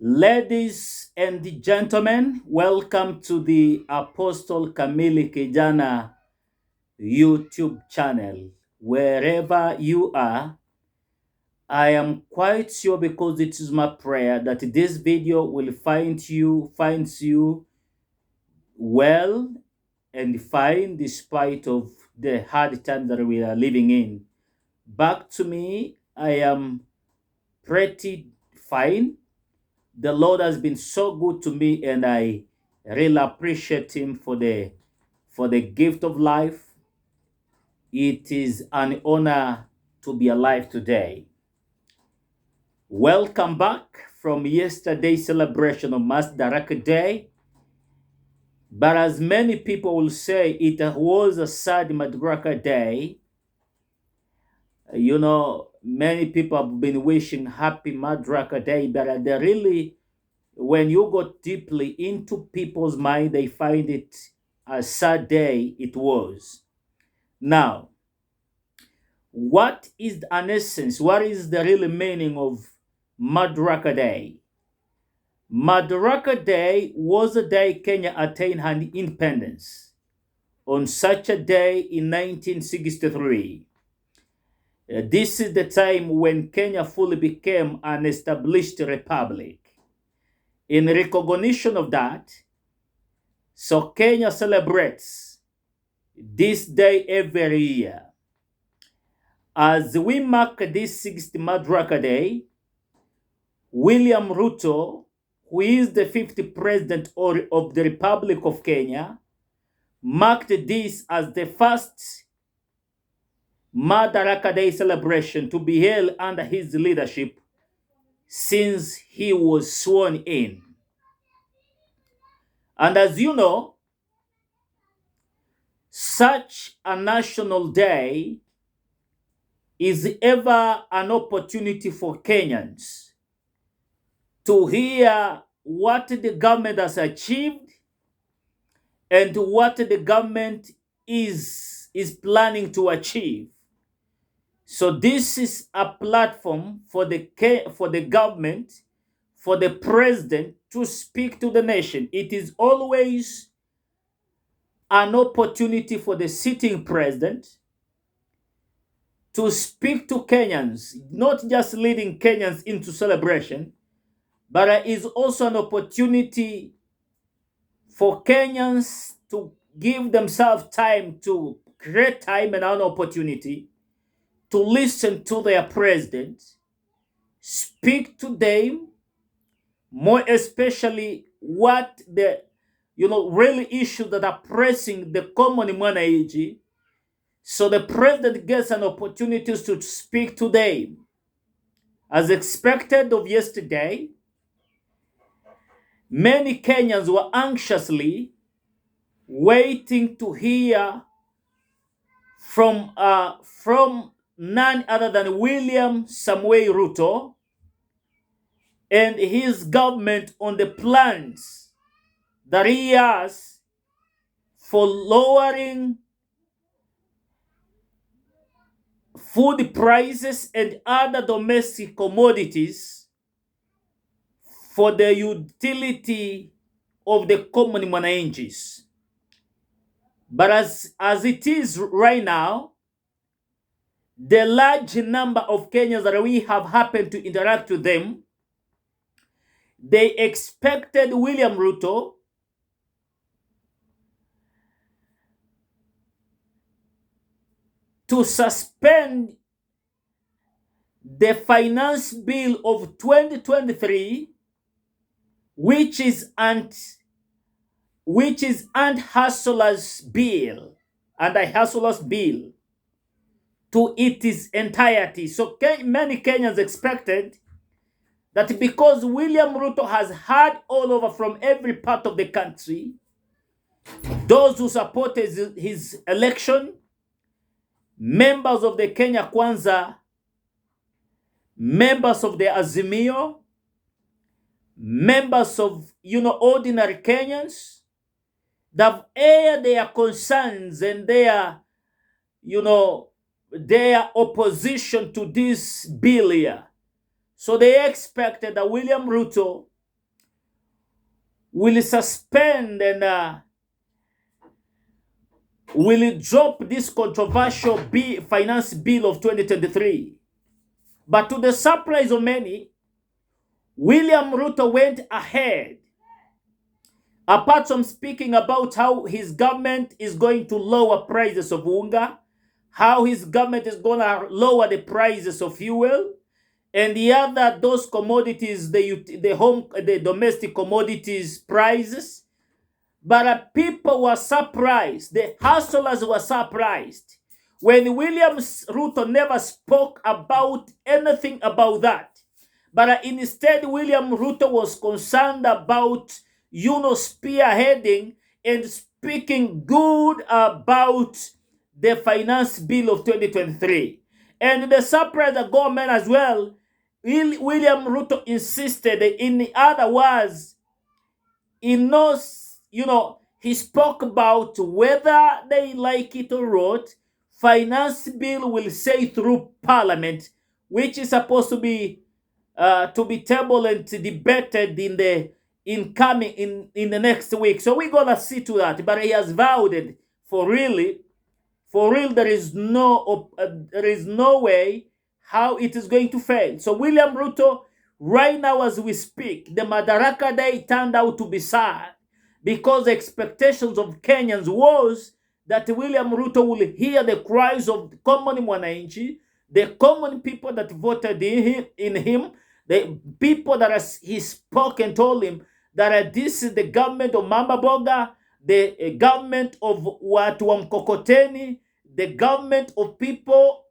Ladies and gentlemen, welcome to the Apostle Kamili Kijana YouTube channel. Wherever you are, I am quite sure because it is my prayer that this video will finds you well and fine despite of the hard time that we are living in. Back to me, I am pretty fine. The Lord has been so good to me, and I really appreciate Him for the gift of life. It is an honor to be alive today. Welcome back from yesterday's celebration of Madaraka Day. But as many people will say, it was a sad Madaraka Day. Many people have been wishing happy Madaraka Day, but they really, when you go deeply into people's mind, they find it a sad day it was. Now, what is an essence? What is the real meaning of Madaraka Day? Madaraka Day was the day Kenya attained her independence. On such a day in 1963, this is the time when Kenya fully became an established republic. In recognition of that, so Kenya celebrates this day every year. As we mark this 60th Madaraka Day, William Ruto, who is the 50th president of the Republic of Kenya, marked this as the first Madaraka Day celebration to be held under his leadership since he was sworn in. And as you know, such a national day is ever an opportunity for Kenyans to hear what the government has achieved and what the government is planning to achieve. So this is a platform for the government, for the president to speak to the nation. It is always an opportunity for the sitting president to speak to Kenyans, not just leading Kenyans into celebration, but it is also an opportunity for Kenyans to give themselves time, to create time and an opportunity to listen to their president, speak to them, more especially what the real issues that are pressing the common humanity. So the president gets an opportunity to speak to them. As expected of yesterday, many Kenyans were anxiously waiting to hear from none other than William Samuel Ruto and his government on the plans that he has for lowering food prices and other domestic commodities for the utility of the common mwananchis. But as it is right now, the large number of Kenyans that we have happened to interact with them, they expected William Ruto to suspend the finance bill of 2023, which is anti-hustlers bill, to its entirety. So many Kenyans expected that because William Ruto has had all over from every part of the country, those who supported his election, members of the Kenya Kwanza, members of the Azimio, members of ordinary Kenyans, that aired their concerns and their opposition to this bill here. So they expected that William Ruto will suspend and will drop this controversial finance bill of 2023. But to the surprise of many, William Ruto went ahead, apart from speaking about how his government is going to lower prices of unga, how his government is going to lower the prices of fuel, and the other, those commodities, the domestic commodities prices. But people were surprised. The hustlers were surprised when William Ruto never spoke about anything about that. But instead, William Ruto was concerned about, spearheading and speaking good about the finance bill of 2023. And the surprise the government as well, William Ruto insisted, in other words, in knows, he spoke about whether they like it or not, finance bill will say through parliament, which is supposed to be tabled and debated in the next week. So we're gonna see to that. But he has vowed it for real, there is no way how it is going to fail. So William Ruto, right now as we speak, the Madaraka Day turned out to be sad because the expectations of Kenyans was that William Ruto will hear the cries of the common mwananchi, the common people that voted in him, the people that he spoke and told him that this is the government of Mamba Boga, the government of watu wa mkokoteni, the government of people,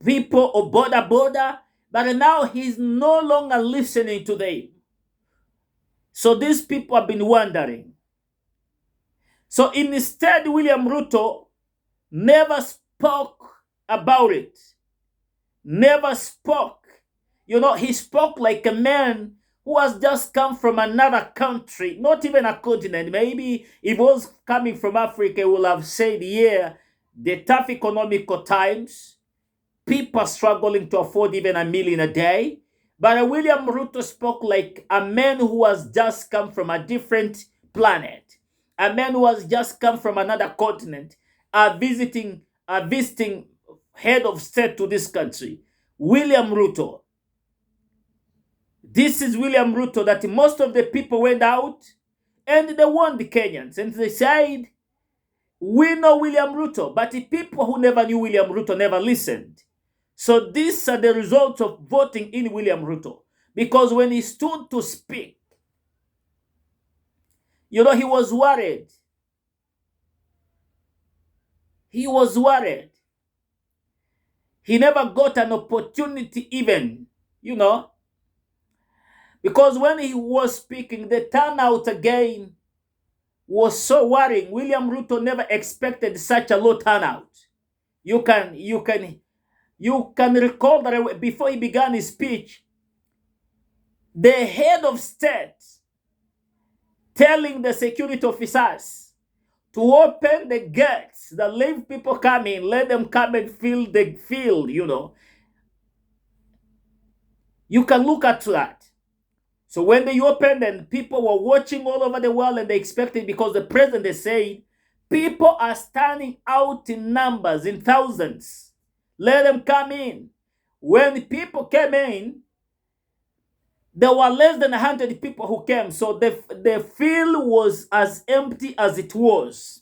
people of boda. But now he's no longer listening to them. So these people have been wondering. So instead, William Ruto never spoke about it. Never spoke. He spoke like a man who has just come from another country, not even a continent. Maybe if he was coming from Africa, he would have said, yeah, the tough economical times, people are struggling to afford even $1 million a day. But William Ruto spoke like a man who has just come from a different planet, a man who has just come from another continent, visiting head of state to this country. William Ruto. This is William Ruto that most of the people went out and they warned the Kenyans and they said, we know William Ruto, but the people who never knew William Ruto never listened. So these are the results of voting in William Ruto. Because when he stood to speak, he was worried. He was worried. He never got an opportunity even, because when he was speaking, the turnout again was so worrying. William Ruto never expected such a low turnout. You can recall that before he began his speech, the head of state telling the security officers to open the gates that let people come in, let them come and fill the field, You can look at that. So when they opened and people were watching all over the world and they expected, because the president, they said, people are standing out in numbers, in thousands. Let them come in. When people came in, there were less than 100 people who came. So the field was as empty as it was.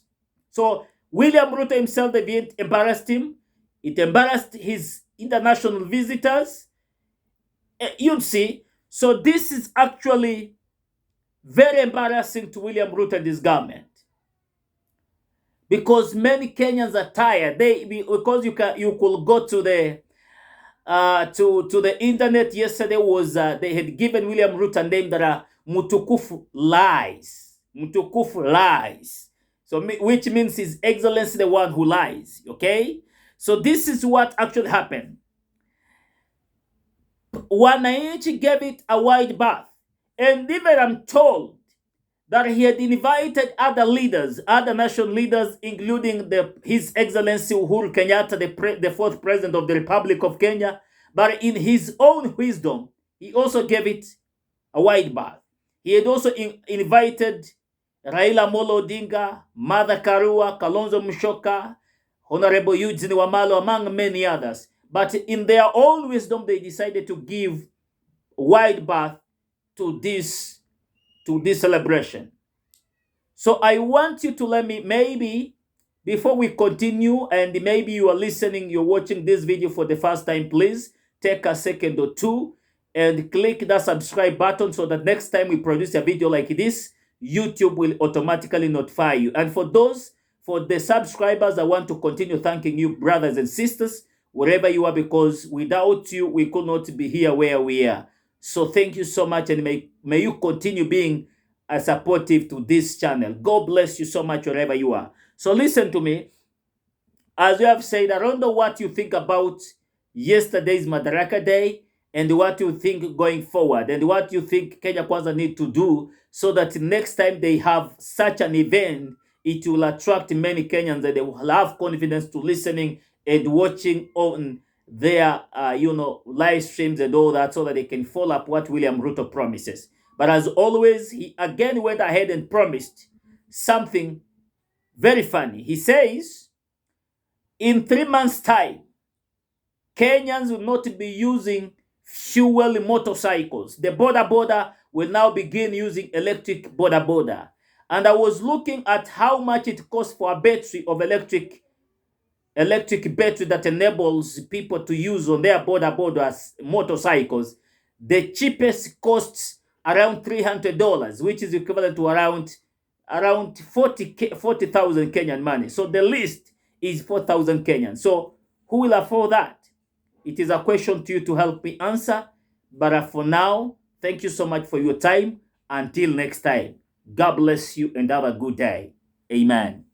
So William Ruto himself, the event embarrassed him. It embarrassed his international visitors. You'd see. So this is actually very embarrassing to William Ruto and his government, because many Kenyans are tired. Because you could go to the internet yesterday. Was they had given William Ruto a name that are Mutukufu lies. Mutukufu lies. So which means His Excellency the one who lies. Okay. So this is what actually happened. Wananchi gave it a wide berth. And even I'm told that he had invited other leaders, other national leaders, including His Excellency Uhuru Kenyatta, the fourth president of the Republic of Kenya. But in his own wisdom, he also gave it a wide berth. He had also invited Raila Molo Odinga, Martha Karua, Kalonzo Musyoka, Honorable Eugene Wamalo, among many others. But in their own wisdom, they decided to give wide berth to this celebration. So I want you to let me, maybe before we continue, and maybe you are listening, you're watching this video for the first time, please take a second or two and click that subscribe button so that next time we produce a video like this, YouTube will automatically notify you. And for the subscribers, I want to continue thanking you, brothers and sisters, wherever you are, because without you, we could not be here where we are. So thank you so much, and may you continue being supportive to this channel. God bless you so much wherever you are. So listen to me. As you have said, I don't know what you think about yesterday's Madaraka Day and what you think going forward and what you think Kenya Kwanza need to do so that next time they have such an event, it will attract many Kenyans and they will have confidence to listening and watching on their live streams and all that, so that they can follow up what William Ruto promises. But as always, he again went ahead and promised something very funny. He says, in 3 months' time, Kenyans will not be using fuel motorcycles. The border will now begin using electric border. And I was looking at how much it costs for a battery of electric battery that enables people to use on their border motorcycles. The cheapest costs around $300, which is equivalent to around 40,000 Kenyan money. So the least is 4,000 Kenyan. So who will afford that? It is a question to you to help me answer. But for now, thank you so much for your time. Until next time, God bless you and have a good day. Amen.